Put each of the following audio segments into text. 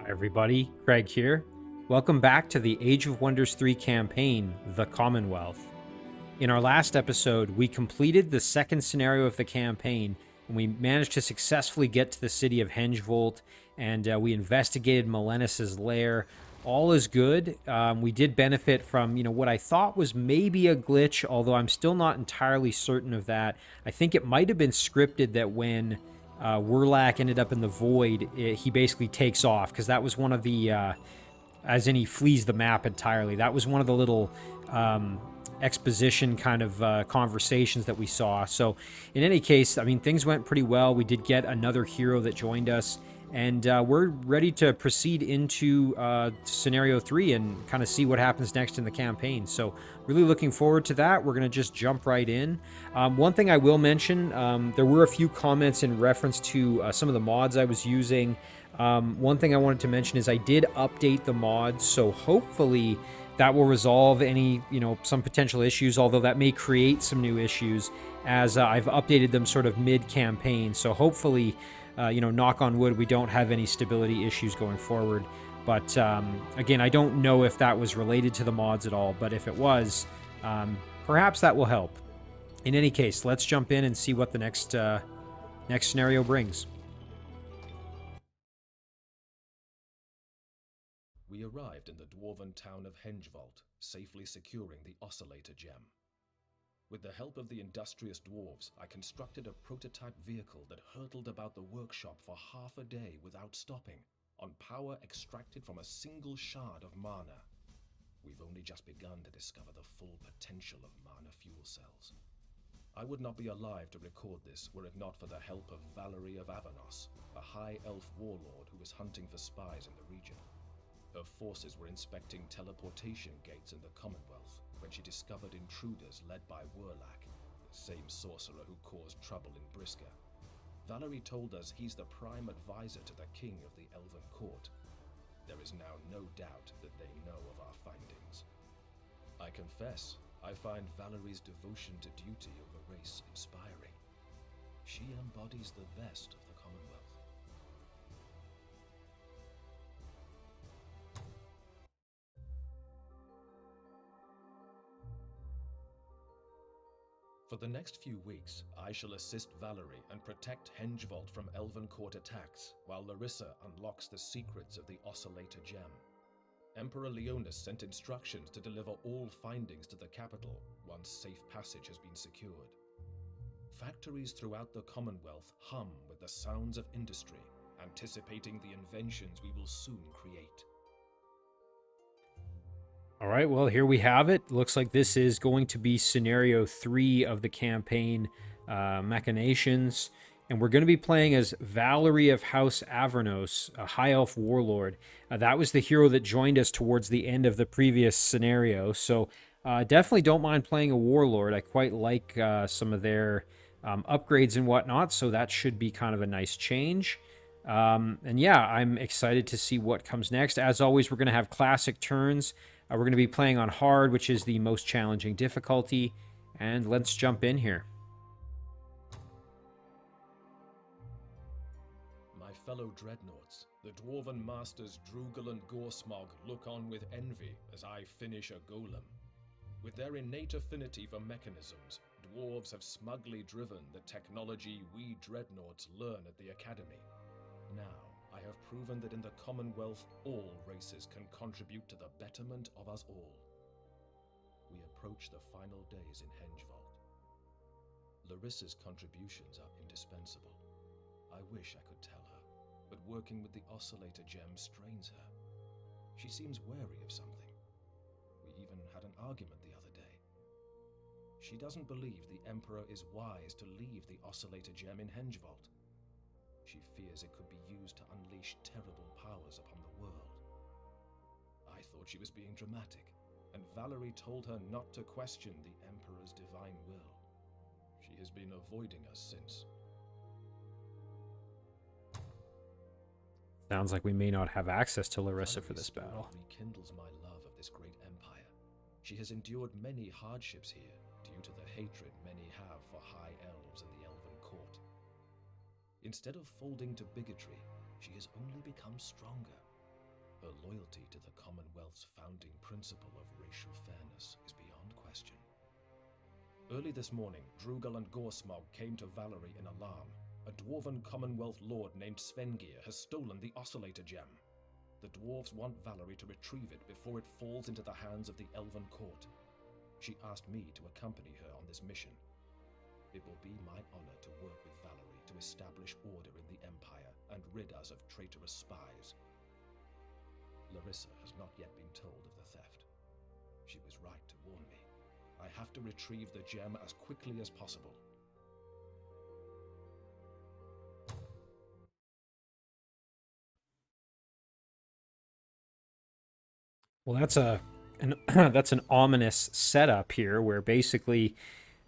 Everybody, Craig here. Welcome back to the Age of Wonders 3 campaign, The Commonwealth. In our last episode, we completed the second scenario of the campaign, and we managed to successfully get to the city of Hengvolt, and we investigated Malenis's lair. All is good. We did benefit from, what I thought was maybe a glitch, although I'm still not entirely certain of that. I think it might have been scripted that when Werlak ended up in the void, he basically takes off, because that was one of the, as in he flees the map entirely. That was one of the little exposition kind of conversations that we saw. So in any case, I mean, things went pretty well. We did get another hero that joined us, and we're ready to proceed into Scenario 3 and kind of see what happens next in the campaign. So really looking forward to that. We're going to just jump right in. One thing I will mention, there were a few comments in reference to some of the mods I was using. One thing I wanted to mention is I did update the mods, so hopefully that will resolve any, some potential issues, although that may create some new issues as I've updated them sort of mid-campaign. So hopefully, knock on wood, we don't have any stability issues going forward. But again, I don't know if that was related to the mods at all, but if it was, perhaps that will help. In any case, let's jump in and see what the next scenario brings. We arrived in the dwarven town of Hengvolt, safely securing the Oscillator Gem. With the help of the industrious dwarves, I constructed a prototype vehicle that hurtled about the workshop for half a day without stopping, on power extracted from a single shard of mana. We've only just begun to discover the full potential of mana fuel cells. I would not be alive to record this were it not for the help of Valery of Avernos, a high elf warlord who was hunting for spies in the region. Her forces were inspecting teleportation gates in the Commonwealth when she discovered intruders led by Werlak, the same sorcerer who caused trouble in Briska. Valery told us he's the prime advisor to the king of the Elven Court. There is now no doubt that they know of our findings. I confess, I find Valery's devotion to duty over race inspiring. She embodies the best of the Commonwealth. For the next few weeks, I shall assist Valery and protect Hengvolt from Elven Court attacks, while Larissa unlocks the secrets of the Oscillator Gem. Emperor Leonis sent instructions to deliver all findings to the capital once safe passage has been secured. Factories throughout the Commonwealth hum with the sounds of industry, anticipating the inventions we will soon create. All right, well, here we have it. Looks like this is going to be Scenario 3 of the campaign, Machinations. And we're going to be playing as Valery of House Avernos, a High Elf Warlord. That was the hero that joined us towards the end of the previous scenario. So definitely don't mind playing a Warlord. I quite like some of their upgrades and whatnot, so that should be kind of a nice change. And yeah, I'm excited to see what comes next. As always, we're going to have classic turns. We're going to be playing on hard, which is the most challenging difficulty. And let's jump in here. My fellow dreadnoughts, the dwarven masters Drugel and Gorsmog look on with envy as I finish a golem. With their innate affinity for mechanisms, dwarves have smugly driven the technology we dreadnoughts learn at the academy. Now, I have proven that in the Commonwealth, all races can contribute to the betterment of us all. We approach the final days in Hengvolt. Larissa's contributions are indispensable. I wish I could tell her, but working with the Oscillator Gem strains her. She seems wary of something. We even had an argument the other day. She doesn't believe the Emperor is wise to leave the Oscillator Gem in Hengvolt. She fears it could be used to unleash terrible powers upon the world. I thought she was being dramatic, and Valery told her not to question the Emperor's divine will. She has been avoiding us since. Sounds like we may not have access to Larissa for this battle. Rekindles my love of this great empire. She has endured many hardships here due to the hatred many have for high elves and the Elven Court. Instead of folding to bigotry, she has only become stronger. Her loyalty to the Commonwealth's founding principle of racial fairness is beyond question. Early this morning, Drugel and Gorsmog came to Valery in alarm. A dwarven Commonwealth lord named Svengir has stolen the Oscillator Gem. The dwarves want Valery to retrieve it before it falls into the hands of the Elven Court. She asked me to accompany her on this mission. It will be my honor to work with Valery to establish order in the Empire and rid us of traitorous spies. Larissa has not yet been told of the theft. She was right to warn me. I have to retrieve the gem as quickly as possible. Well, that's that's an ominous setup here, where basically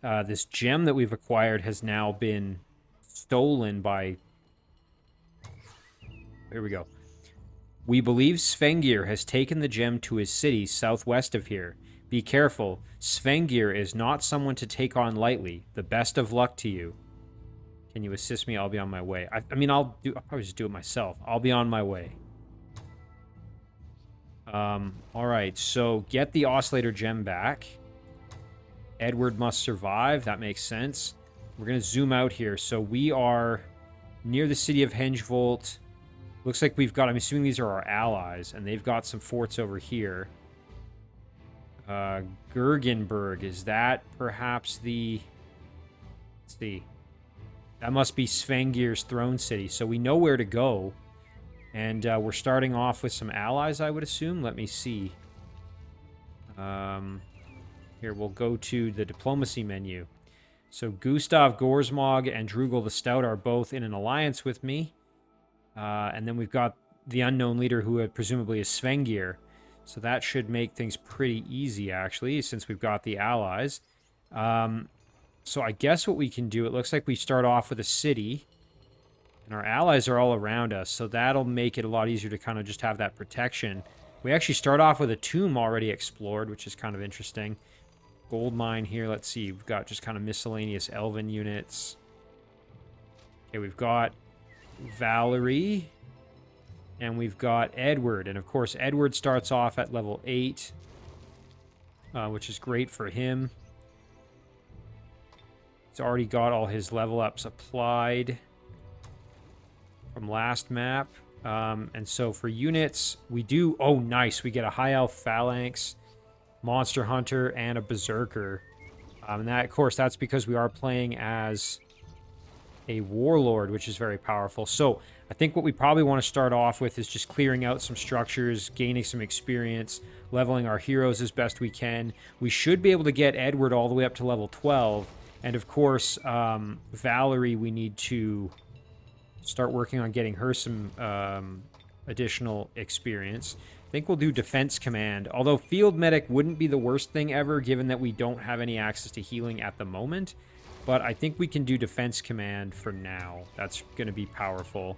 this gem that we've acquired has now been stolen by... Here we go. We believe Svengir has taken the gem to his city southwest of here. Be careful. Svengir is not someone to take on lightly. The best of luck to you. Can you assist me? I'll be on my way. I mean, I'll probably just do it myself. I'll be on my way. All right, so get the Oscillator Gem back. Edward must survive. That makes sense. We're going to zoom out here. So we are near the city of Hengevolt. Looks like we've got, I'm assuming these are our allies, and they've got some forts over here. Gergenberg, is that perhaps the... Let's see. That must be Svengir's throne city, so we know where to go. And we're starting off with some allies, I would assume. Let me see. Here, we'll go to the diplomacy menu. So Gustav Gorsmog and Drugel the Stout are both in an alliance with me. And then we've got the unknown leader who presumably is Svengir. So that should make things pretty easy, actually, since we've got the allies. So I guess what we can do, it looks like we start off with a city. And our allies are all around us, so that'll make it a lot easier to kind of just have that protection. We actually start off with a tomb already explored, which is kind of interesting. Gold mine here, let's see. We've got just kind of miscellaneous elven units. Okay, we've got Valery. And we've got Edward. And of course, Edward starts off at level 8, which is great for him. He's already got all his level ups applied from last map. And so for units, we do... Oh, nice. We get a High Elf Phalanx, Monster Hunter, and a Berserker. And that, of course, that's because we are playing as a Warlord, which is very powerful. So I think what we probably want to start off with is just clearing out some structures, gaining some experience, leveling our heroes as best we can. We should be able to get Edward all the way up to level 12. And of course, Valery, we need to start working on getting her some additional experience. I think we'll do Defense Command, although Field Medic wouldn't be the worst thing ever, given that we don't have any access to healing at the moment. But I think we can do Defense Command for now. That's going to be powerful.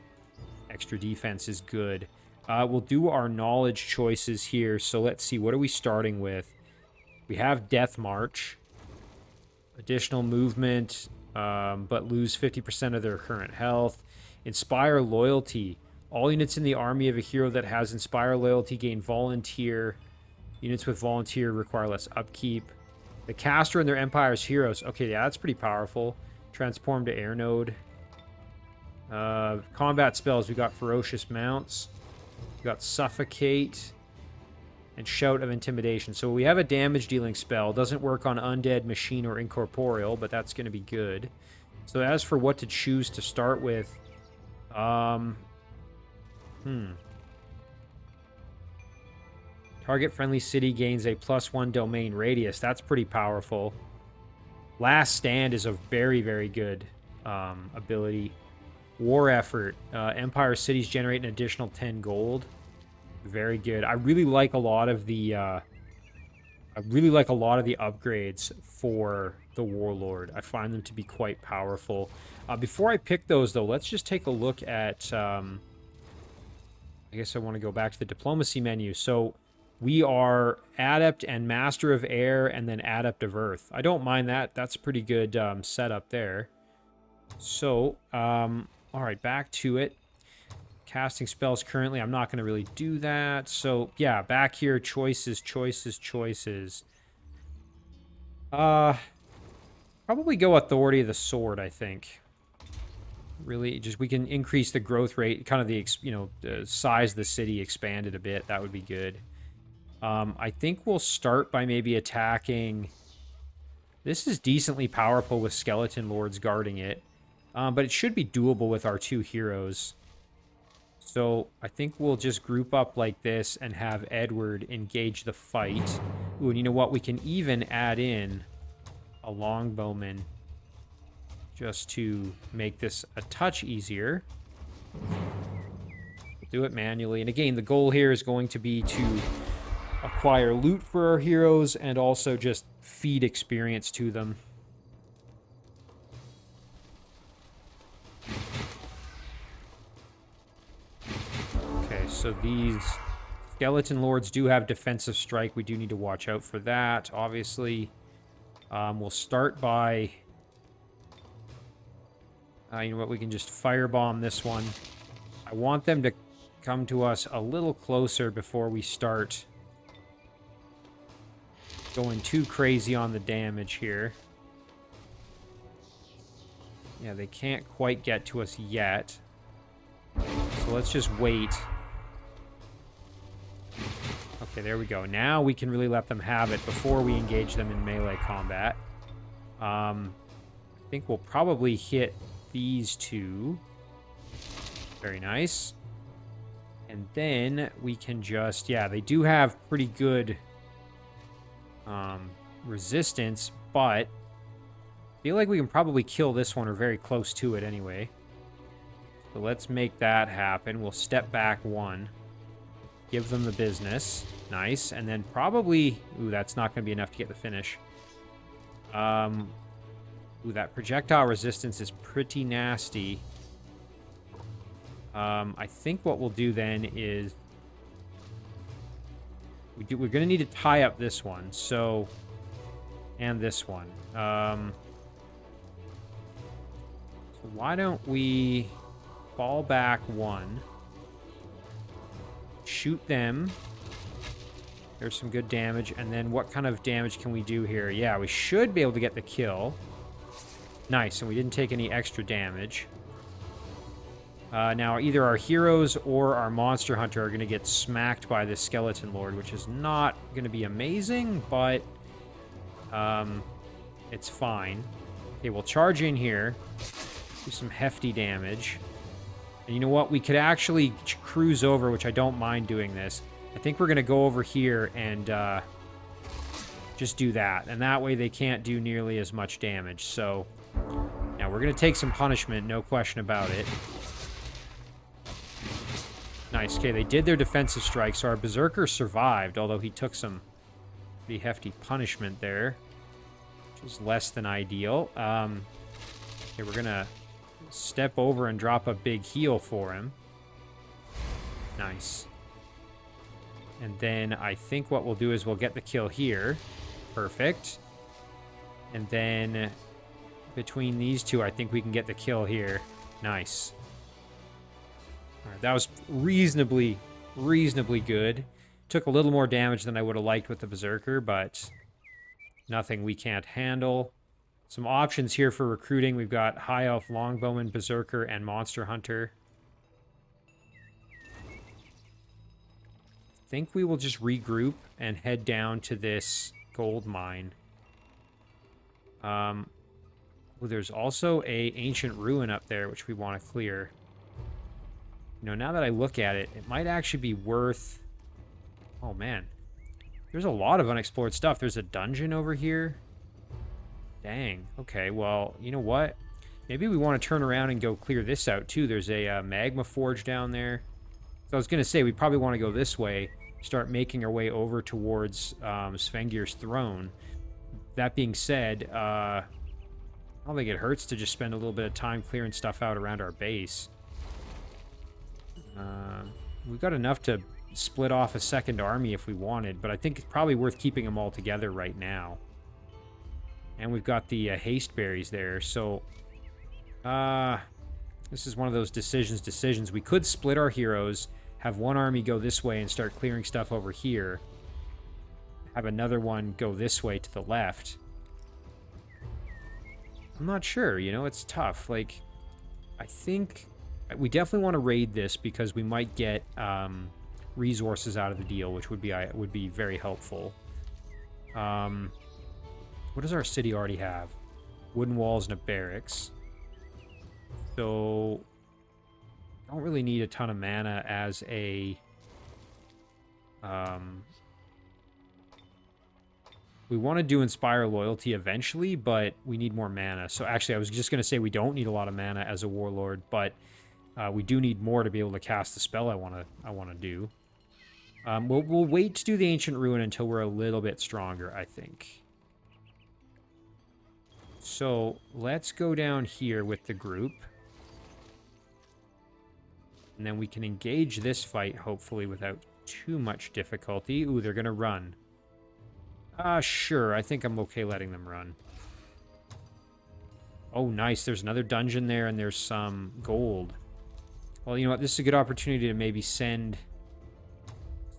Extra defense is good. We'll do our knowledge choices here. So let's see, what are we starting with? We have Death March. Additional movement, but lose 50% of their current health. Inspire Loyalty. All units in the army of a hero that has Inspire Loyalty gain Volunteer. Units with Volunteer require less upkeep. The Caster and their Empire's heroes. Okay, yeah, that's pretty powerful. Transform to Air Node. Combat spells. We got Ferocious Mounts. We got Suffocate. And Shout of Intimidation. So we have a damage dealing spell. Doesn't work on undead, machine, or incorporeal, but that's going to be good. So as for what to choose to start with, Target friendly city gains a +1 domain radius. That's pretty powerful. Last Stand is a very, very good ability. War Effort. Empire cities generate an additional 10 gold. Very good. I really like a lot of the upgrades for the Warlord. I find them to be quite powerful. Before I pick those, though, let's just take a look at... I guess I want to go back to the diplomacy menu. So we are Adept and Master of Air, and then Adept of Earth. I don't mind that. That's a pretty good setup there. So, all right, back to it. casting spells currently. I'm not going to really do that. So, yeah, back here, choices, choices, choices. Probably go Authority of the Sword, I think. Really, just we can increase the growth rate, kind of the, the size of the city expanded a bit. That would be good. I think we'll start by maybe attacking... This is decently powerful with Skeleton Lords guarding it. But it should be doable with our 2 heroes. So I think we'll just group up like this and have Edward engage the fight. Ooh, and you know what? We can even add in a longbowman just to make this a touch easier. We'll do it manually. And again, the goal here is going to be to acquire loot for our heroes and also just feed experience to them. Okay, so these Skeleton Lords do have defensive strike. We do need to watch out for that, obviously. We'll start by... you know what? We can just firebomb this one. I want them to come to us a little closer before we start going too crazy on the damage here. Yeah, they can't quite get to us yet. So let's just wait. Okay, there we go. Now we can really let them have it before we engage them in melee combat. I think we'll probably hit these 2. Very nice. And then we can just... Yeah, they do have pretty good resistance, but I feel like we can probably kill this one or very close to it anyway. So let's make that happen. We'll step back 1. Give them the business. Nice. And then probably... Ooh, that's not going to be enough to get the finish. Ooh, that projectile resistance is pretty nasty. I think what we'll do then is... We're going to need to tie up this one, so... And this one. So why don't we fall back 1. Shoot them. There's some good damage. And then what kind of damage can we do here? Yeah, we should be able to get the kill. Nice, and we didn't take any extra damage. Now, either our heroes or our monster hunter are going to get smacked by this skeleton lord, which is not going to be amazing, but it's fine. Okay, we'll charge in here, do some hefty damage. And you know what? We could actually cruise over, which I don't mind doing this. I think we're going to go over here and just do that. And that way they can't do nearly as much damage. So, now we're going to take some punishment, no question about it. Nice. Okay, they did their defensive strike, so our Berserker survived, although he took some pretty hefty punishment there, which is less than ideal. Okay, we're going to step over and drop a big heal for him. Nice. And then I think what we'll do is we'll get the kill here. Perfect. And then between these two, I think we can get the kill here. Nice. All right, that was reasonably good. Took a little more damage than I would have liked with the Berserker, but nothing we can't handle. Some options here for recruiting. We've got High Elf, Longbowman, Berserker, and Monster Hunter. I think we will just regroup and head down to this gold mine. Well, there's also a ancient ruin up there, which we want to clear. You know, now that I look at it, it might actually be worth... Oh, man. There's a lot of unexplored stuff. There's a dungeon over here. Dang. Okay, well, you know what? Maybe we want to turn around and go clear this out, too. There's a magma forge down there. So I was going to say, we probably want to go this way, start making our way over towards Svengir's throne. That being said, I don't think it hurts to just spend a little bit of time clearing stuff out around our base. We've got enough to split off a second army if we wanted, but I think it's probably worth keeping them all together right now. And we've got the haste berries there, so... This is one of those decisions. We could split our heroes, have one army go this way and start clearing stuff over here. Have another one go this way to the left. I'm not sure, you know, it's tough. Like, I think we definitely want to raid this because we might get resources out of the deal, which would be very helpful. What does our city already have? Wooden walls and a barracks. So, don't really need a ton of mana as a... we want to do Inspire Loyalty eventually, but we need more mana. So actually, I was just going to say we don't need a lot of mana as a Warlord, but we do need more to be able to cast the spell I want to do. We'll wait to do the Ancient Ruin until we're a little bit stronger, I think. So let's go down here with the group. And then we can engage this fight, hopefully, without too much difficulty. Ooh, they're going to run. Sure. I think I'm okay letting them run. Oh, nice. There's another dungeon there, and there's some gold. Well, you know what? This is a good opportunity to maybe send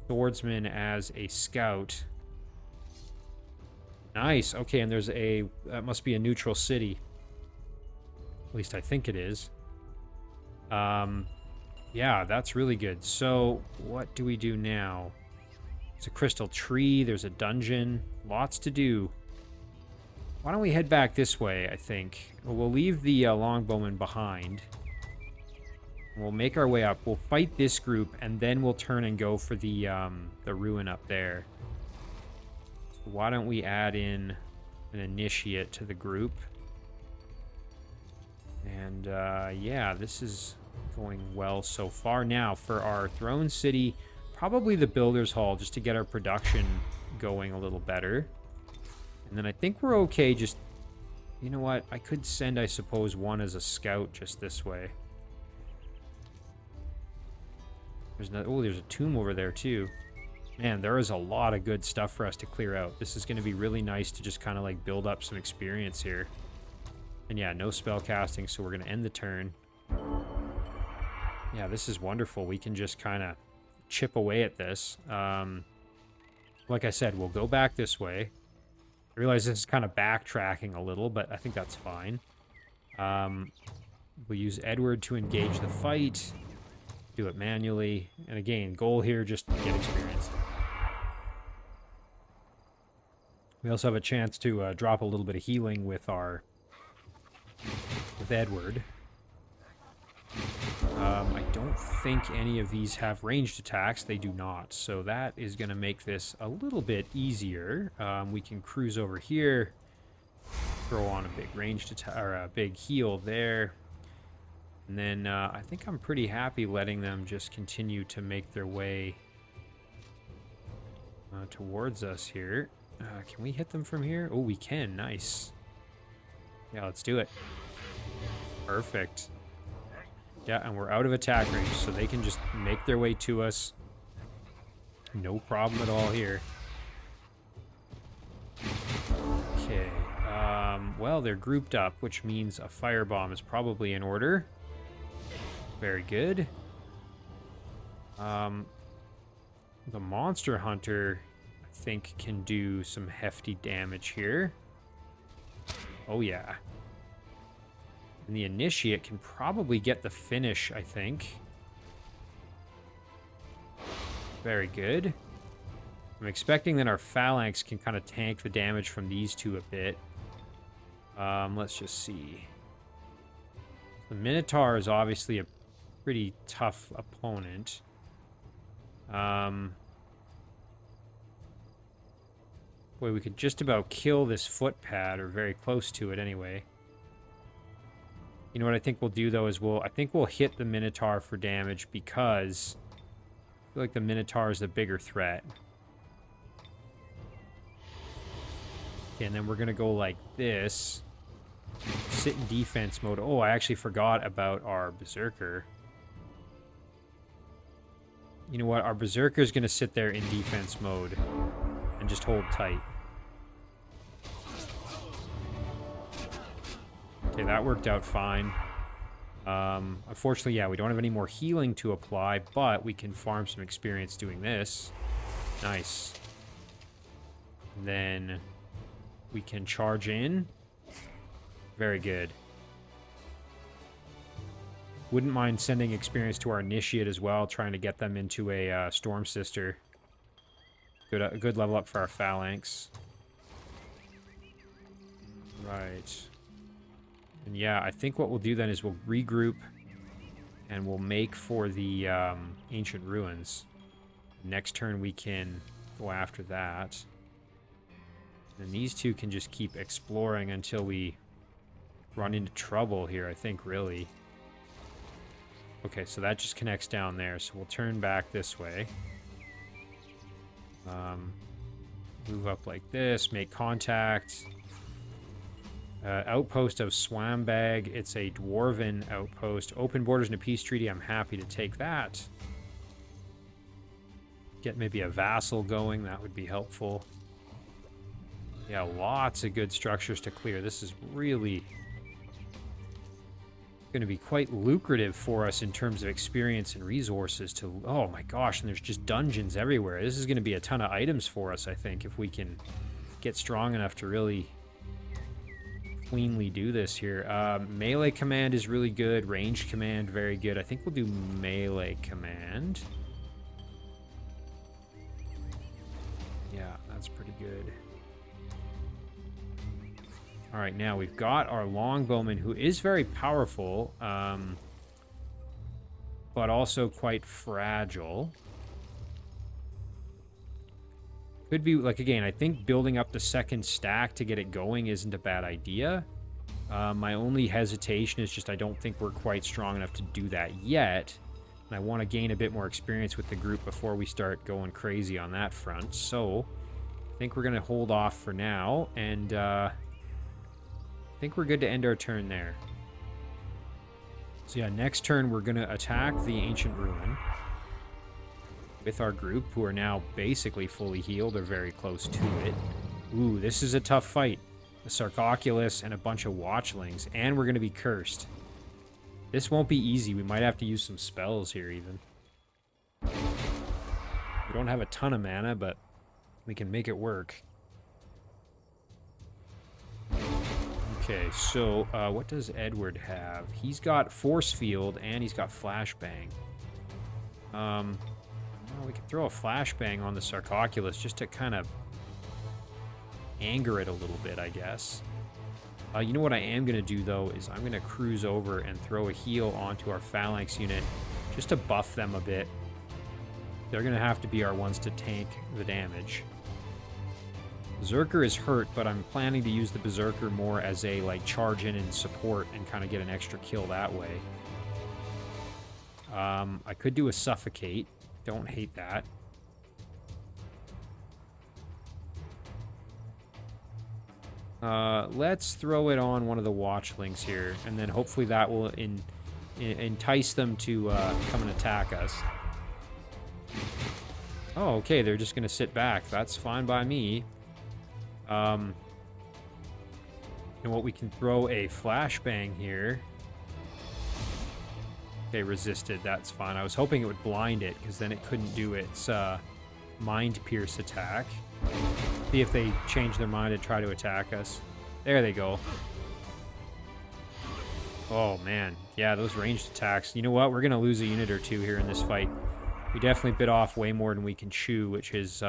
Swordsman as a scout. Nice. Okay, and there's a... that must be a neutral city. At least I think it is. Yeah, that's really good. So, what do we do now? It's a crystal tree. There's a dungeon. Lots to do. Why don't we head back this way, I think. Well, we'll leave the longbowmen behind. We'll make our way up. We'll fight this group, and then we'll turn and go for the ruin up there. So why don't we add in an initiate to the group? And, yeah, this is going well so far. Now, for our throne city, probably the Builder's Hall, just to get our production going a little better. And then I think we're okay just... You know what? I could send, I suppose, one as a scout just this way. There's a tomb over there, too. Man, there is a lot of good stuff for us to clear out. This is going to be really nice to just kind of, like, build up some experience here. And yeah, no spell casting, so we're going to end the turn. Yeah, this is wonderful. We can just kind of chip away at this. Like I said, we'll go back this way. I realize this is kind of backtracking a little, but I think that's fine. We'll use Edward to engage the fight. Do it manually. And again, goal here, just get experience. We also have a chance to drop a little bit of healing with Edward. I don't think any of these have ranged attacks. They do not. So that is going to make this a little bit easier. We can cruise over here. Throw on a big ranged attack, or a big heal there. And then I think I'm pretty happy letting them just continue to make their way towards us here. Can we hit them from here? Oh, we can. Nice. Yeah, let's do it. Perfect. Yeah, and we're out of attack range, so they can just make their way to us. No problem at all here. Okay. Well, they're grouped up, which means a firebomb is probably in order. Very good. The monster hunter, I think, can do some hefty damage here. Oh, yeah. And the initiate can probably get the finish, I think. Very good. I'm expecting that our phalanx can kind of tank the damage from these two a bit. Let's just see. The Minotaur is obviously a pretty tough opponent. Boy, we could just about kill this footpad, or very close to it anyway. You know what I think we'll do, though, is I think we'll hit the Minotaur for damage because I feel like the Minotaur is the bigger threat. Okay, and then we're going to go like this. Sit in defense mode. Oh, I actually forgot about our Berserker. You know what? Our Berserker is going to sit there in defense mode and just hold tight. Okay, that worked out fine. Unfortunately, yeah, we don't have any more healing to apply, but we can farm some experience doing this. Nice. And then we can charge in. Very good. Wouldn't mind sending experience to our initiate as well, trying to get them into a Storm Sister. A good level up for our phalanx. Right. And yeah, I think what we'll do then is we'll regroup and we'll make for the Ancient Ruins. Next turn we can go after that. And these two can just keep exploring until we run into trouble here, I think, really. Okay, so that just connects down there, so we'll turn back this way. Move up like this, make contact. Outpost of Swambag. It's a dwarven outpost. Open borders and a peace treaty. I'm happy to take that. Get maybe a vassal going. That would be helpful. Yeah, lots of good structures to clear. This is really going to be quite lucrative for us in terms of experience and resources to... Oh my gosh, and there's just dungeons everywhere. This is going to be a ton of items for us, I think, if we can get strong enough to really cleanly do this here. Melee command is really good. Ranged command, very good. I think we'll do melee command. Yeah, that's pretty good. All right, now we've got our longbowman, who is very powerful, but also quite fragile. Could be, like, again, I think building up the second stack to get it going isn't a bad idea. My only hesitation is just I don't think we're quite strong enough to do that yet. And I want to gain a bit more experience with the group before we start going crazy on that front. So I think we're going to hold off for now, and I think we're good to end our turn there. So yeah, next turn we're going to attack the Ancient Ruin with our group, who are now basically fully healed or very close to it. Ooh, this is a tough fight. The Sarcophagus and a bunch of Watchlings, and we're going to be cursed. This won't be easy. We might have to use some spells here even. We don't have a ton of mana, but we can make it work. Okay, so what does Edward have? He's got Force Field and he's got Flashbang. Well, we can throw a Flashbang on the Sarcophagus just to kind of anger it a little bit, I guess. You know what I am going to do, though, is I'm going to cruise over and throw a heal onto our Phalanx unit just to buff them a bit. They're going to have to be our ones to tank the damage. Berserker is hurt, but I'm planning to use the Berserker more as a, like, charge in and support and kind of get an extra kill that way. I could do a Suffocate. Don't hate that. Let's throw it on one of the Watchlings here, and then hopefully that will entice them to come and attack us. Oh, okay, they're just going to sit back. That's fine by me. You know what, we can throw a Flashbang here. Okay, resisted, that's fine. I was hoping it would blind it, because then it couldn't do its Mind Pierce attack. See if they change their mind and try to attack us. There they go. Oh, man. Yeah, those ranged attacks. You know what? We're going to lose a unit or two here in this fight. We definitely bit off way more than we can chew, which is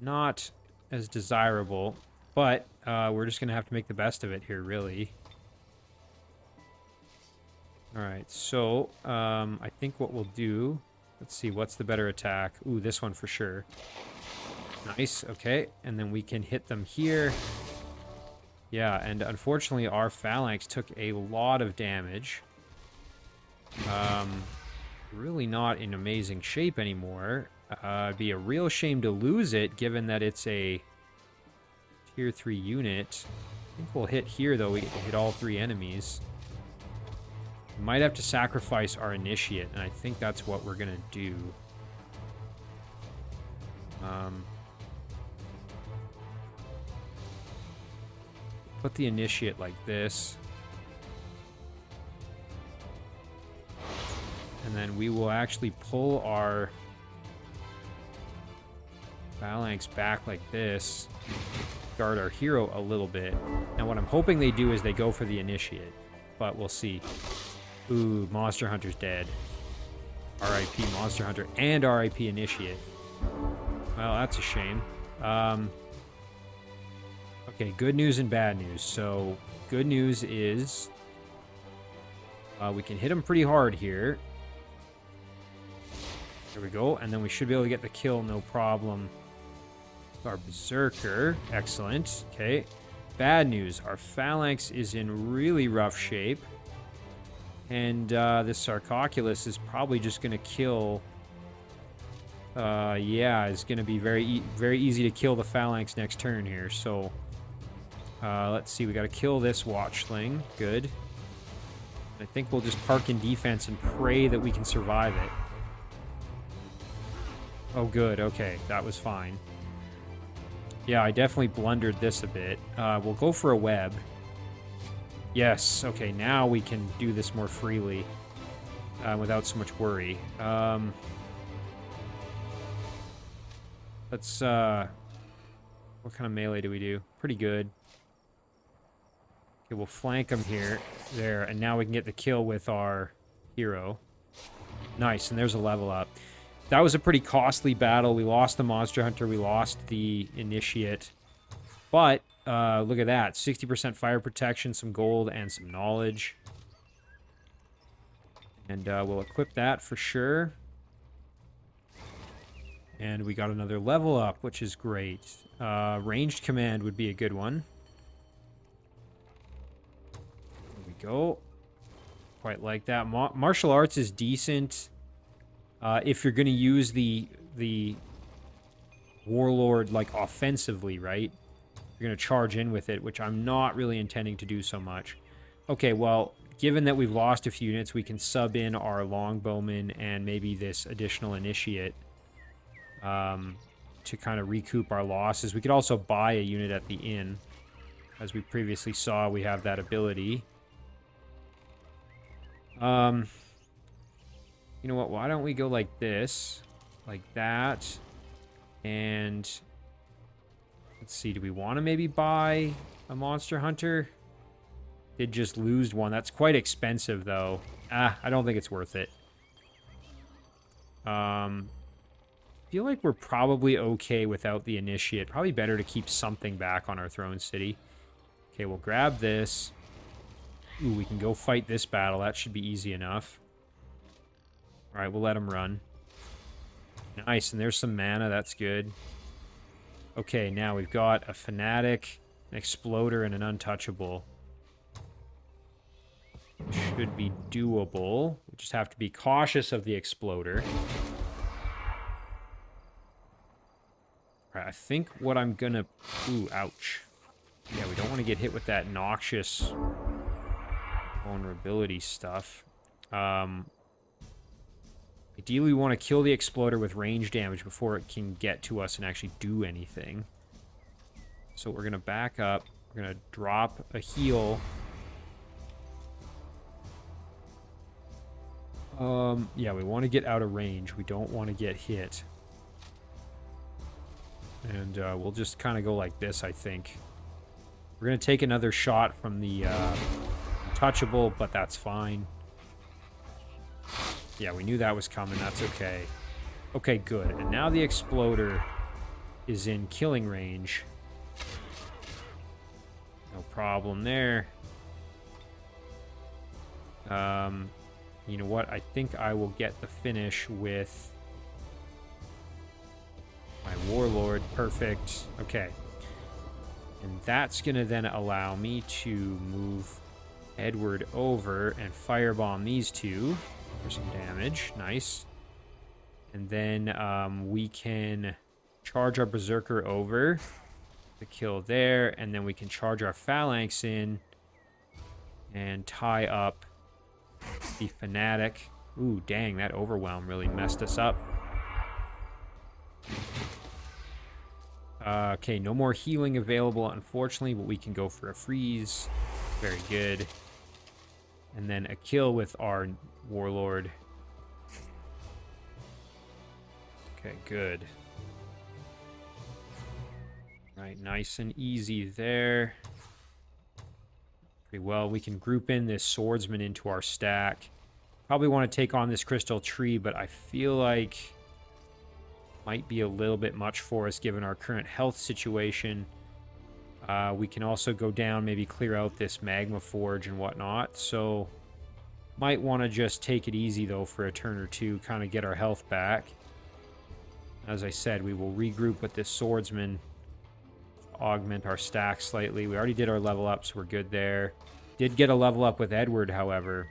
not as desirable. But we're just going to have to make the best of it here, really. Alright, so I think what we'll do... Let's see, what's the better attack? Ooh, this one for sure. Nice, okay. And then we can hit them here. Yeah, and unfortunately our Phalanx took a lot of damage. Really not in amazing shape anymore. It'd be a real shame to lose it, given that it's a tier 3 unit. I think we'll hit here, though. We get to hit all 3 enemies. We might have to sacrifice our initiate, and I think that's what we're going to do. Put the initiate like this. And then we will actually pull our phalanx back like this. Guard our hero a little bit. Now what I'm hoping they do is they go for the initiate. But we'll see. Ooh, Monster Hunter's dead. R.I.P. Monster Hunter and R.I.P. Initiate. Well, that's a shame. Okay, good news and bad news. So, good news is we can hit him pretty hard here. There we go. And then we should be able to get the kill, no problem. Our Berserker. Excellent. Okay. Bad news. Our Phalanx is in really rough shape. And this Sarcophagus is probably just going to kill... yeah, it's going to be very easy to kill the Phalanx next turn here. So, let's see. We got to kill this Watchling. Good. I think we'll just park in defense and pray that we can survive it. Oh, good. Okay, that was fine. Yeah, I definitely blundered this a bit. We'll go for a web. Yes, okay, now we can do this more freely without so much worry. Let's, what kind of melee do we do? Pretty good. Okay, we'll flank him here. There, and now we can get the kill with our hero. Nice, and there's a level up. That was a pretty costly battle. We lost the Monster Hunter. We lost the Initiate. But, look at that. 60% fire protection, some gold, and some knowledge. And we'll equip that for sure. And we got another level up, which is great. Ranged command would be a good one. There we go. Quite like that. Martial arts is decent. If you're going to use the Warlord, like, offensively, right? You're going to charge in with it, which I'm not really intending to do so much. Okay, well, given that we've lost a few units, we can sub in our Longbowman and maybe this additional Initiate to kind of recoup our losses. We could also buy a unit at the inn. As we previously saw, we have that ability. You know what? Why don't we go like this? Like that. And... let's see. Do we want to maybe buy a Monster Hunter? Did just lose one. That's quite expensive, though. I don't think it's worth it. Feel like we're probably okay without the Initiate. Probably better to keep something back on our Throne City. Okay, we'll grab this. Ooh, we can go fight this battle. That should be easy enough. Alright, we'll let him run. Nice, and there's some mana. That's good. Okay, now we've got a Fanatic, an Exploder, and an Untouchable. Should be doable. We just have to be cautious of the Exploder. Alright, I think what I'm gonna... ooh, ouch. Yeah, we don't want to get hit with that noxious vulnerability stuff. Ideally, we want to kill the Exploder with range damage before it can get to us and actually do anything. So we're going to back up. We're going to drop a heal. Yeah, we want to get out of range. We don't want to get hit. And we'll just kind of go like this, I think. We're going to take another shot from the Untouchable, but that's fine. Yeah, we knew that was coming. That's okay. Okay, good. And now the Exploder is in killing range. No problem there. You know what? I think I will get the finish with my Warlord. Perfect. Okay. And that's going to then allow me to move Edward over and firebomb these two for some damage. Nice. And then we can charge our Berserker over the kill there, and then we can charge our Phalanx in and tie up the Fanatic. Ooh, dang, that Overwhelm really messed us up. Okay, no more healing available, unfortunately, but we can go for a freeze. Very good. And then a kill with our Warlord. Okay, good. Right, nice and easy there. Pretty well. We can group in this swordsman into our stack. Probably want to take on this crystal tree, but I feel like might be a little bit much for us given our current health situation. We can also go down, maybe clear out this magma forge and whatnot. So might want to just take it easy though for a turn or two, kind of get our health back. As I said, we will regroup with this swordsman, augment our stack slightly. We already did our level up, so we're good there. Did get a level up with Edward, however,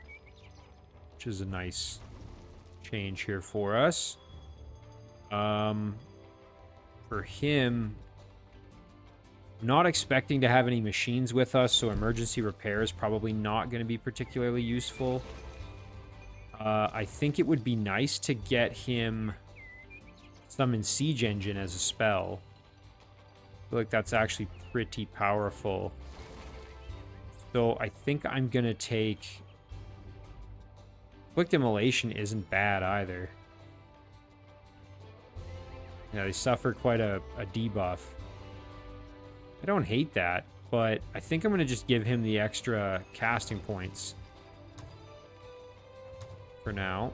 which is a nice change here for us. For him, I'm not expecting to have any machines with us, so emergency repair is probably not going to be particularly useful. I think it would be nice to get him summon Siege Engine as a spell. I feel like that's actually pretty powerful. So I think I'm going to take... Afflict Immolation isn't bad either. Yeah, they suffer quite a debuff. I don't hate that, but I think I'm going to just give him the extra casting points for now.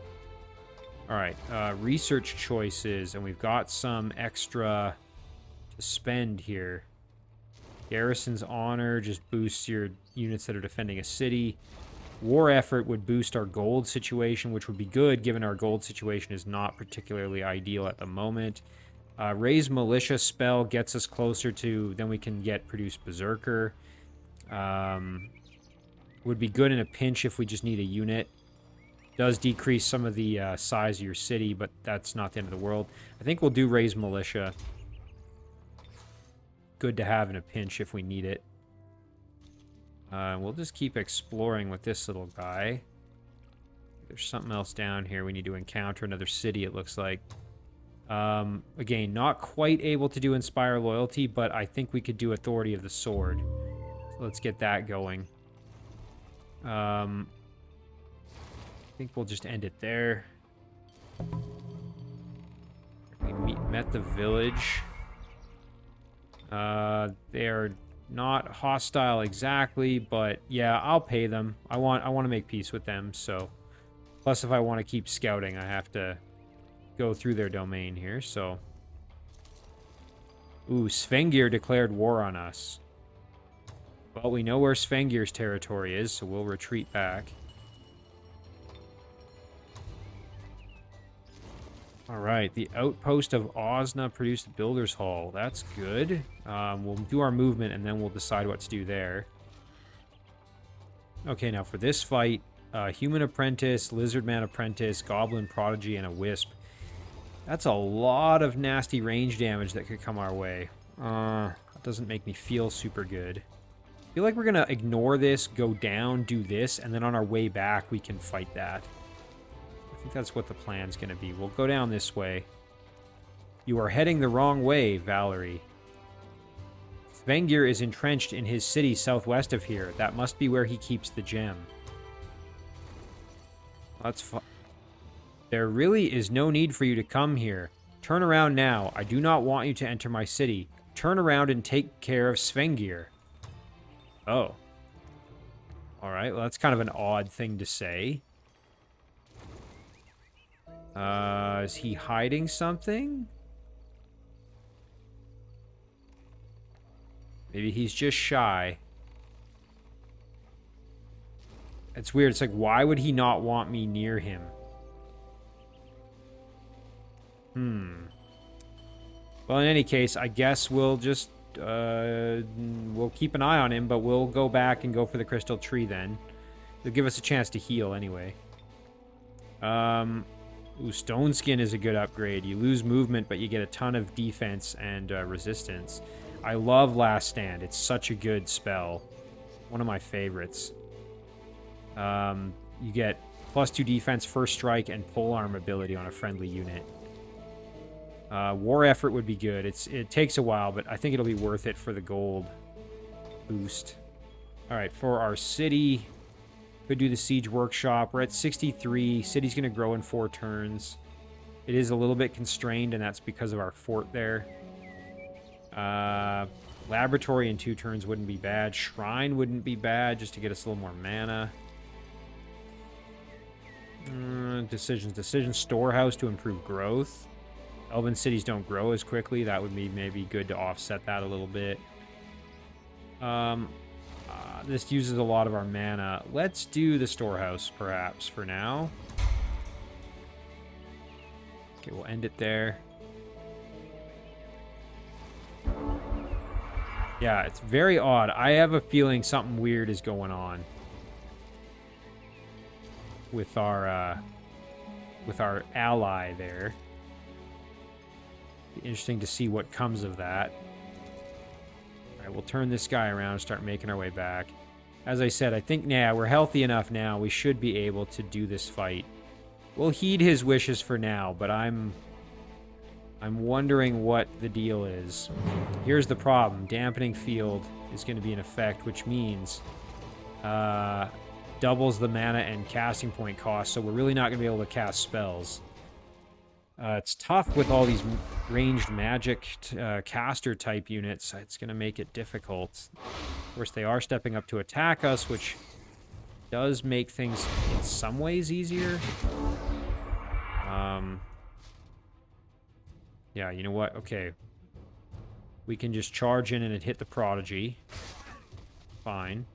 All right, research choices, and we've got some extra to spend here. Garrison's Honor just boosts your units that are defending a city. War Effort would boost our gold situation, which would be good given our gold situation is not particularly ideal at the moment. Raise Militia spell gets us closer to, then we can get Produce Berserker. Would be good in a pinch if we just need a unit. Does decrease some of the size of your city, but that's not the end of the world. I think we'll do Raise Militia. Good to have in a pinch if we need it. We'll just keep exploring with this little guy. There's something else down here. We need to encounter another city, it looks like. Again, not quite able to do Inspire Loyalty, but I think we could do Authority of the Sword. So let's get that going. I think we'll just end it there. We met the village. They are not hostile exactly, but yeah, I'll pay them. I want to make peace with them, so... Plus, if I want to keep scouting, I have to go through their domain here, so... Ooh, Svengir declared war on us. Well, we know where Svengir's territory is, so we'll retreat back. Alright, the outpost of Osna produced the Builder's Hall. That's good. We'll do our movement, and then we'll decide what to do there. Okay, now for this fight, Human Apprentice, Lizardman Apprentice, Goblin Prodigy, and a Wisp. That's a lot of nasty range damage that could come our way. That doesn't make me feel super good. I feel like we're going to ignore this, go down, do this, and then on our way back, we can fight that. I think that's what the plan's going to be. We'll go down this way. You are heading the wrong way, Valery. Svengir is entrenched in his city southwest of here. That must be where he keeps the gem. That's fine. There really is no need for you to come here. Turn around now. I do not want you to enter my city. Turn around and take care of Svengir. Oh. Alright, well that's kind of an odd thing to say. Is he hiding something? Maybe he's just shy. It's weird. It's like, why would he not want me near him? Well, in any case, I guess we'll just, we'll keep an eye on him, but we'll go back and go for the crystal tree then. They'll give us a chance to heal anyway. Ooh, Stone Skin is a good upgrade. You lose movement, but you get a ton of defense and resistance. I love Last Stand. It's such a good spell. One of my favorites. You get +2 defense, first strike, and polearm ability on a friendly unit. War Effort would be good. It takes a while, but I think it'll be worth it for the gold boost. Alright, for our city, could do the Siege Workshop. We're at 63. City's going to grow in 4 turns. It is a little bit constrained, and that's because of our fort there. Laboratory in 2 turns wouldn't be bad. Shrine wouldn't be bad, just to get us a little more mana. Decisions. Storehouse to improve growth. Elven cities don't grow as quickly. That would be maybe good to offset that a little bit. This uses a lot of our mana. Let's do the storehouse, perhaps, for now. Okay, we'll end it there. Yeah, it's very odd. I have a feeling something weird is going on with our ally there. Be interesting to see what comes of that. All right, we'll turn this guy around and start making our way back. As I said, I think, we're healthy enough now. We should be able to do this fight. We'll heed his wishes for now, but I'm wondering what the deal is. Here's the problem. Dampening Field is going to be in effect, which means doubles the mana and casting point cost, so we're really not going to be able to cast spells. It's tough with all these ranged magic caster type units. It's going to make it difficult. Of course, they are stepping up to attack us, which does make things in some ways easier. Yeah, you know what? Okay. We can just charge in and it hit the Prodigy. Fine.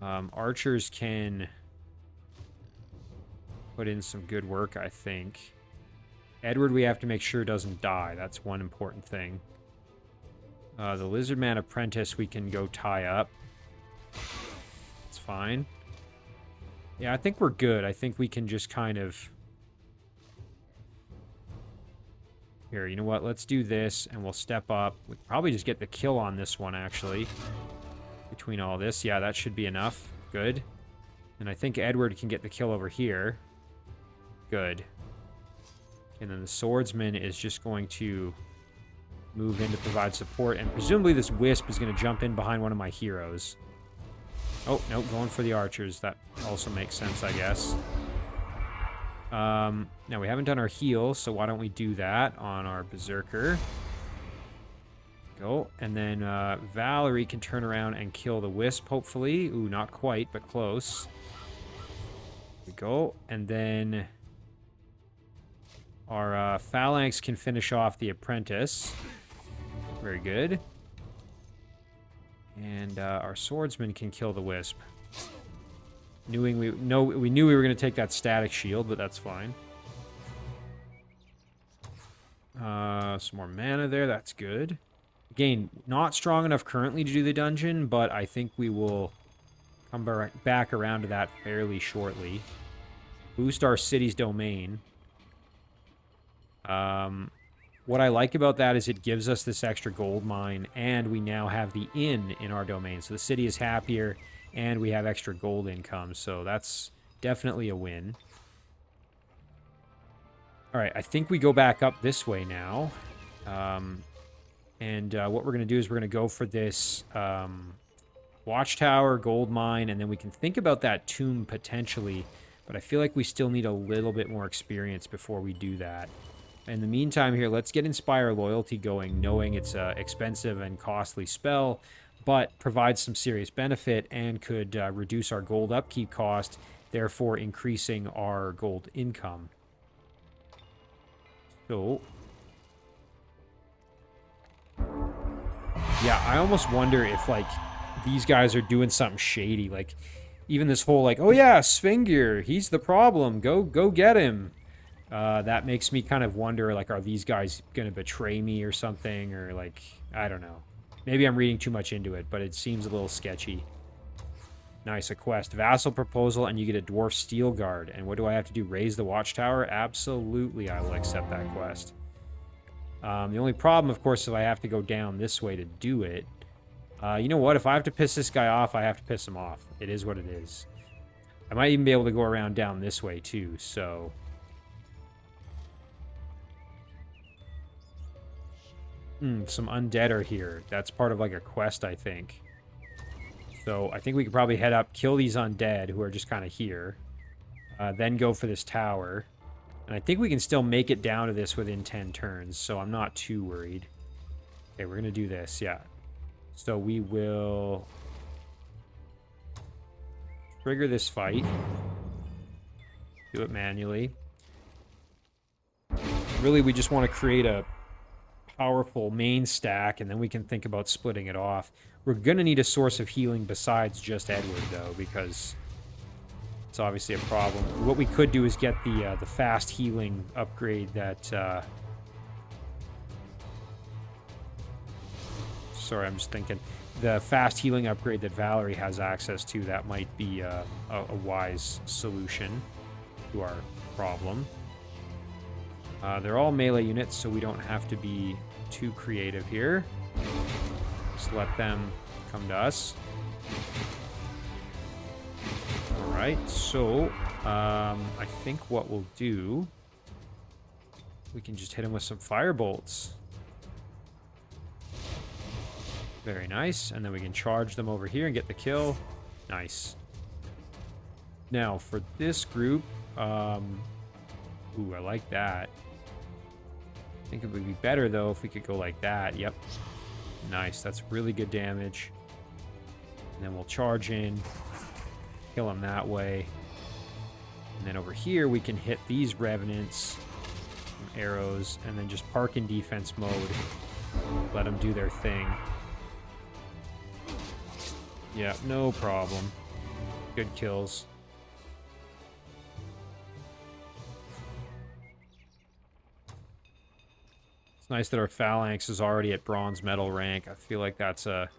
Archers can put in some good work, I think. Edward, we have to make sure doesn't die. That's one important thing. The Lizardman Apprentice, we can go tie up. It's fine. Yeah, I think we're good. I think we can just kind of... Here, you know what? Let's do this, and we'll step up. We'll probably just get the kill on this one, actually. Between all this. Yeah, that should be enough. Good. And I think Edward can get the kill over here. Good. And then the Swordsman is just going to move in to provide support. And presumably this Wisp is going to jump in behind one of my heroes. Oh, no, going for the Archers. That also makes sense, I guess. Now, we haven't done our heal, so why don't we do that on our Berserker. Go. And then Valery can turn around and kill the Wisp, hopefully. Ooh, not quite, but close. There we go. And then our Phalanx can finish off the Apprentice. Very good. And our Swordsman can kill the Wisp. We knew we were going to take that static shield, but that's fine. Some more mana there. That's good. Again, not strong enough currently to do the dungeon, but I think we will come back around to that fairly shortly. Boost our city's domain. What I like about that is it gives us this extra gold mine, and we now have the inn in our domain. So the city is happier, and we have extra gold income. So that's definitely a win. All right, I think we go back up this way now. What we're going to do is we're going to go for this watchtower, gold mine, and then we can think about that tomb potentially. But I feel like we still need a little bit more experience before we do that. In the meantime here, let's get Inspire Loyalty going, knowing it's an expensive and costly spell, but provides some serious benefit and could reduce our gold upkeep cost, therefore increasing our gold income. So, yeah, I almost wonder if, like, these guys are doing something shady. Like, even this whole, like, oh yeah, Svingir, he's the problem, go get him. That makes me kind of wonder, like, are these guys going to betray me or something? Or, like, I don't know. Maybe I'm reading too much into it, but it seems a little sketchy. Nice, a quest. Vassal proposal, and you get a Dwarf Steel Guard. And what do I have to do? Raise the Watchtower? Absolutely, I will accept that quest. The only problem, of course, is I have to go down this way to do it. You know what? If I have to piss this guy off, I have to piss him off. It is what it is. I might even be able to go around down this way, too, so... some undead are here. That's part of, like, a quest, I think. So I think we could probably head up, kill these undead who are just kind of here. Then go for this tower. And I think we can still make it down to this within 10 turns, so I'm not too worried. Okay, we're going to do this, yeah. So we will trigger this fight. Do it manually. Really, we just want to create a powerful main stack, and then we can think about splitting it off. We're going to need a source of healing besides just Edward, though, because it's obviously a problem. What we could do is get the fast healing upgrade that... sorry, I'm just thinking. The fast healing upgrade that Valery has access to, that might be a wise solution to our problem. They're all melee units, so we don't have to be too creative here. Just let them come to us. Alright, so I think what we'll do, we can just hit him with some fire bolts. Very nice, and then we can charge them over here and get the kill. Nice. Now, for this group, ooh, I like that. I think it would be better, though, if we could go like that. Yep. Nice. That's really good damage. And then we'll charge in, kill him that way. And then over here, we can hit these revenants, arrows, and then just park in defense mode. Let them do their thing. Yeah, no problem. Good kills. It's nice that our phalanx is already at bronze medal rank. I feel like that's a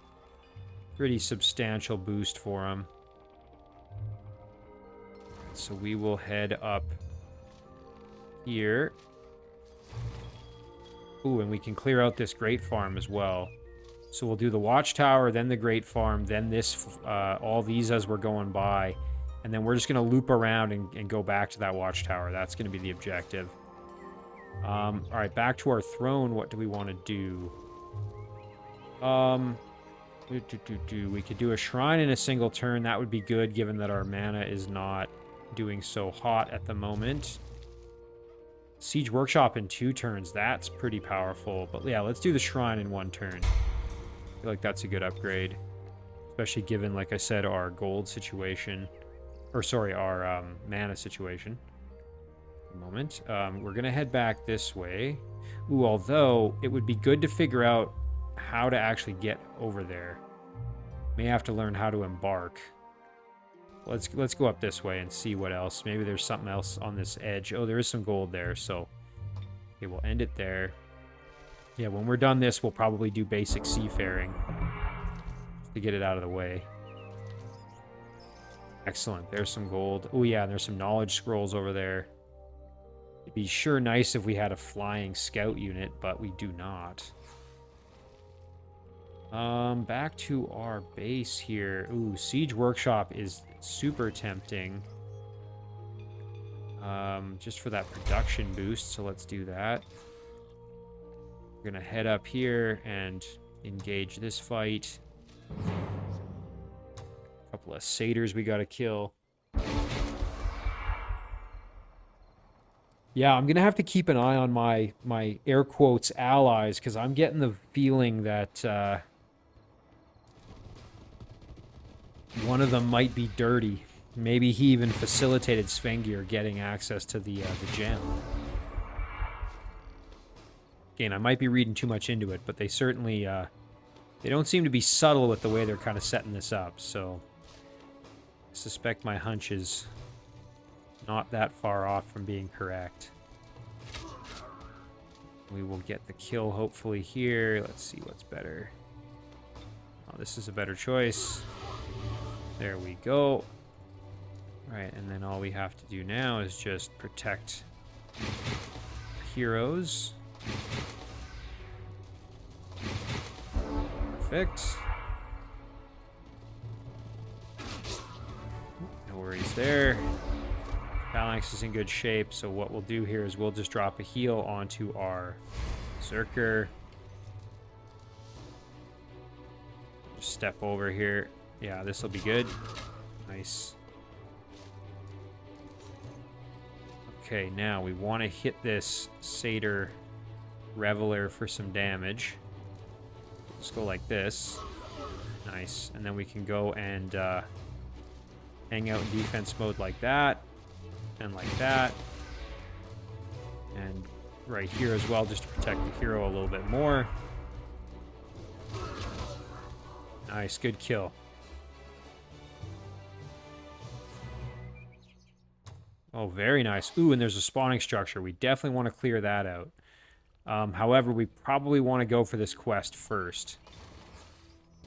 pretty substantial boost for him. So we will head up here. Ooh, and we can clear out this great farm as well. So we'll do the watchtower, then the great farm, then this, all these as we're going by. And then we're just going to loop around and go back to that watchtower. That's going to be the objective. All right, back to our throne. What do we want to do? We could do a shrine in a single turn. That would be good, given that our mana is not doing so hot at the moment. Siege Workshop in 2 turns. That's pretty powerful. But yeah, let's do the shrine in 1 turn. I feel like that's a good upgrade. Especially given, like I said, our gold situation. Or, sorry, our mana situation. A moment. We're going to head back this way. Ooh, although it would be good to figure out how to actually get over there. May have to learn how to embark. Let's go up this way and see what else. Maybe there's something else on this edge. Oh, there is some gold there, so... Okay, we'll end it there. Yeah, when we're done this, we'll probably do basic seafaring. To get it out of the way. Excellent, there's some gold. Oh yeah, there's some knowledge scrolls over there. It'd be sure nice if we had a flying scout unit, but we do not. Back to our base here. Ooh, Siege Workshop is super tempting. Just for that production boost, so let's do that. We're gonna head up here and engage this fight. A couple of satyrs we gotta kill. Yeah, I'm gonna have to keep an eye on my air quotes allies, because I'm getting the feeling that one of them might be dirty. Maybe he even facilitated Svengir getting access to the gem. Again, I might be reading too much into it, but they certainly they don't seem to be subtle with the way they're kind of setting this up. So I suspect my hunch is not that far off from being correct. We will get the kill hopefully here. Let's see what's better. Oh, this is a better choice. There we go. Right, and then all we have to do now is just protect heroes. Perfect. No worries there. Phalanx is in good shape, so what we'll do here is we'll just drop a heal onto our Berserker. Just step over here. Yeah, this will be good. Nice. Okay, now we want to hit this Satyr Reveler for some damage. Let's go like this. Nice. And then we can go and hang out in defense mode like that. And like that. And right here as well, just to protect the hero a little bit more. Nice, good kill. Oh, very nice. Ooh, and there's a spawning structure. We definitely want to clear that out. However, we probably want to go for this quest first.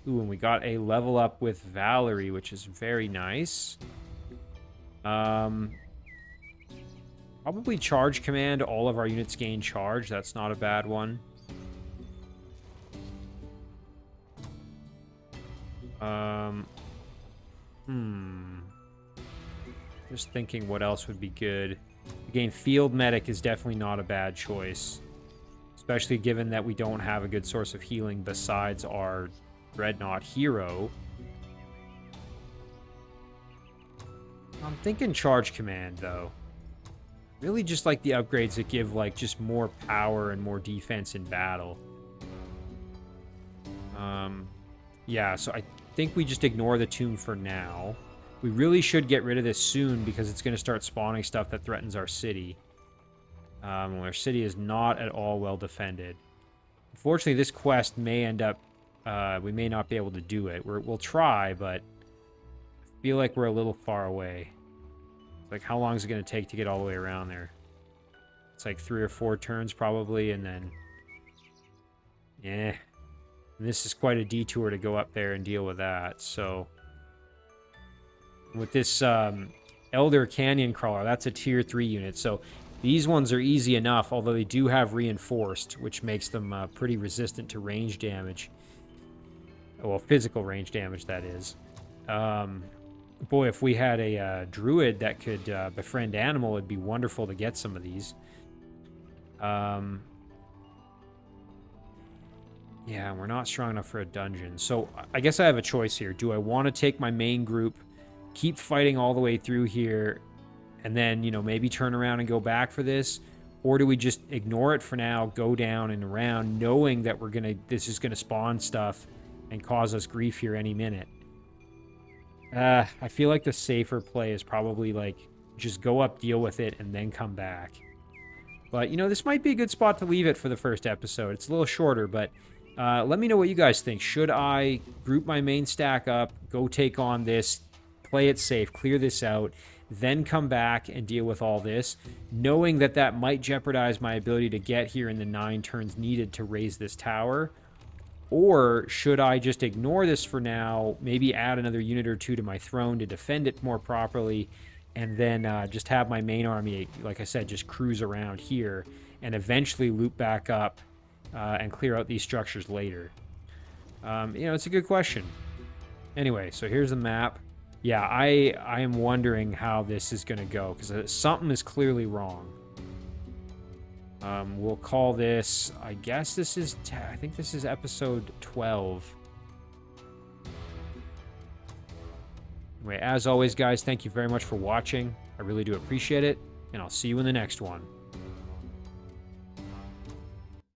Ooh, and we got a level up with Valery, which is very nice. Probably charge command. All of our units gain charge. That's not a bad one. Just thinking what else would be good. Again, field medic is definitely not a bad choice. Especially given that we don't have a good source of healing besides our Dreadnought hero. I'm thinking charge command, though. Really just like the upgrades that give, like, just more power and more defense in battle. Yeah, so I think we just ignore the tomb for now. We really should get rid of this soon because it's going to start spawning stuff that threatens our city. Our city is not at all well defended. Unfortunately, this quest may end up... we may not be able to do it. We'll try, but I feel like we're a little far away. It's like, how long is it going to take to get all the way around there? It's like 3 or 4 turns probably, and then... yeah. And this is quite a detour to go up there and deal with that, so... With this Elder Canyon Crawler, that's a tier 3 unit, so these ones are easy enough, although they do have reinforced, which makes them pretty resistant to range damage. Well, physical range damage, that is. Boy, if we had a druid that could befriend animal, it'd be wonderful to get some of these. Yeah, we're not strong enough for a dungeon. So I guess I have a choice here. Do I want to take my main group, keep fighting all the way through here, and then, you know, maybe turn around and go back for this? Or do we just ignore it for now, go down and around, knowing that this is gonna spawn stuff and cause us grief here any minute? I feel like the safer play is probably, like, just go up, deal with it, and then come back. But, you know, this might be a good spot to leave it for the first episode. It's a little shorter, but let me know what you guys think. Should I group my main stack up, go take on this, play it safe, clear this out, then come back and deal with all this, knowing that that might jeopardize my ability to get here in the 9 turns needed to raise this tower? Or should I just ignore this for now, maybe add another unit or 2 to my throne to defend it more properly, and then just have my main army, like I said, just cruise around here, and eventually loop back up and clear out these structures later? You know, it's a good question. Anyway, so here's the map. Yeah, I am wondering how this is going to go, because something is clearly wrong. We'll call this, I guess this is, I think this is episode 12. Anyway, as always, guys, thank you very much for watching. I really do appreciate it, and I'll see you in the next one.